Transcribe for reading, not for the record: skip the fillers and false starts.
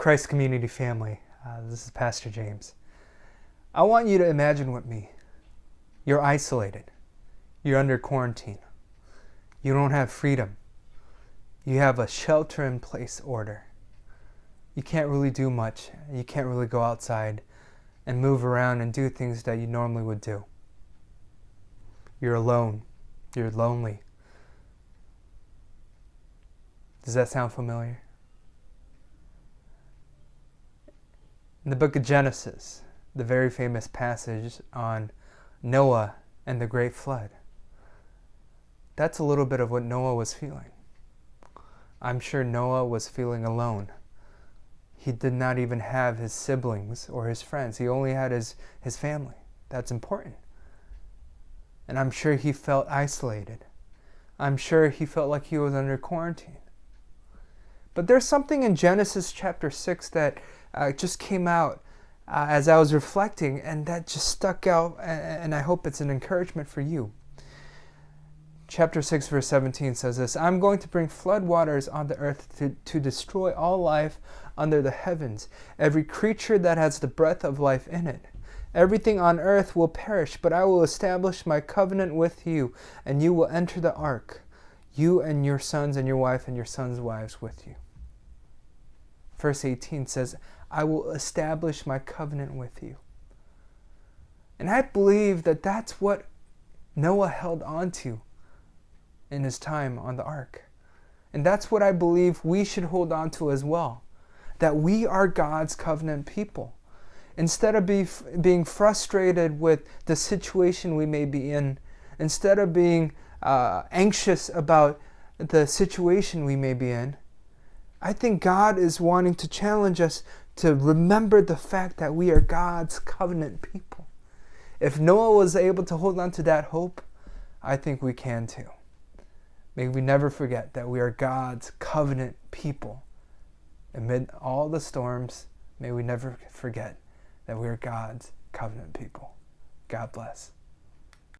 Christ Community family, this is Pastor James. I want you to imagine with me, you're isolated, you're under quarantine, you don't have freedom, you have a shelter-in-place order. You can't really do much, you can't really go outside and move around and do things that you normally would do. You're alone, you're lonely. Does that sound familiar? In the book of Genesis, the very famous passage on Noah and the great flood, that's a little bit of what Noah was feeling. I'm sure Noah was feeling alone. He did not even have his siblings or his friends. He only had his family. That's important. And I'm sure he felt isolated. I'm sure he felt like he was under quarantine. But there's something in Genesis chapter 6 that just came out as I was reflecting, and that just stuck out, and I hope it's an encouragement for you. Chapter 6 verse 17 says this: I'm going to bring flood waters on the earth to destroy all life under the heavens, every creature that has the breath of life in it. Everything on earth will perish, but I will establish my covenant with you, and you will enter the ark, you and your sons and your wife and your sons' wives with you. Verse 18 says, I will establish my covenant with you. And I believe that that's what Noah held on to in his time on the ark. And that's what I believe we should hold on to as well. That we are God's covenant people. Instead of being frustrated with the situation we may be in, instead of being anxious about the situation we may be in, I think God is wanting to challenge us to remember the fact that we are God's covenant people. If Noah was able to hold on to that hope, I think we can too. May we never forget that we are God's covenant people. Amid all the storms, may we never forget that we are God's covenant people. God bless.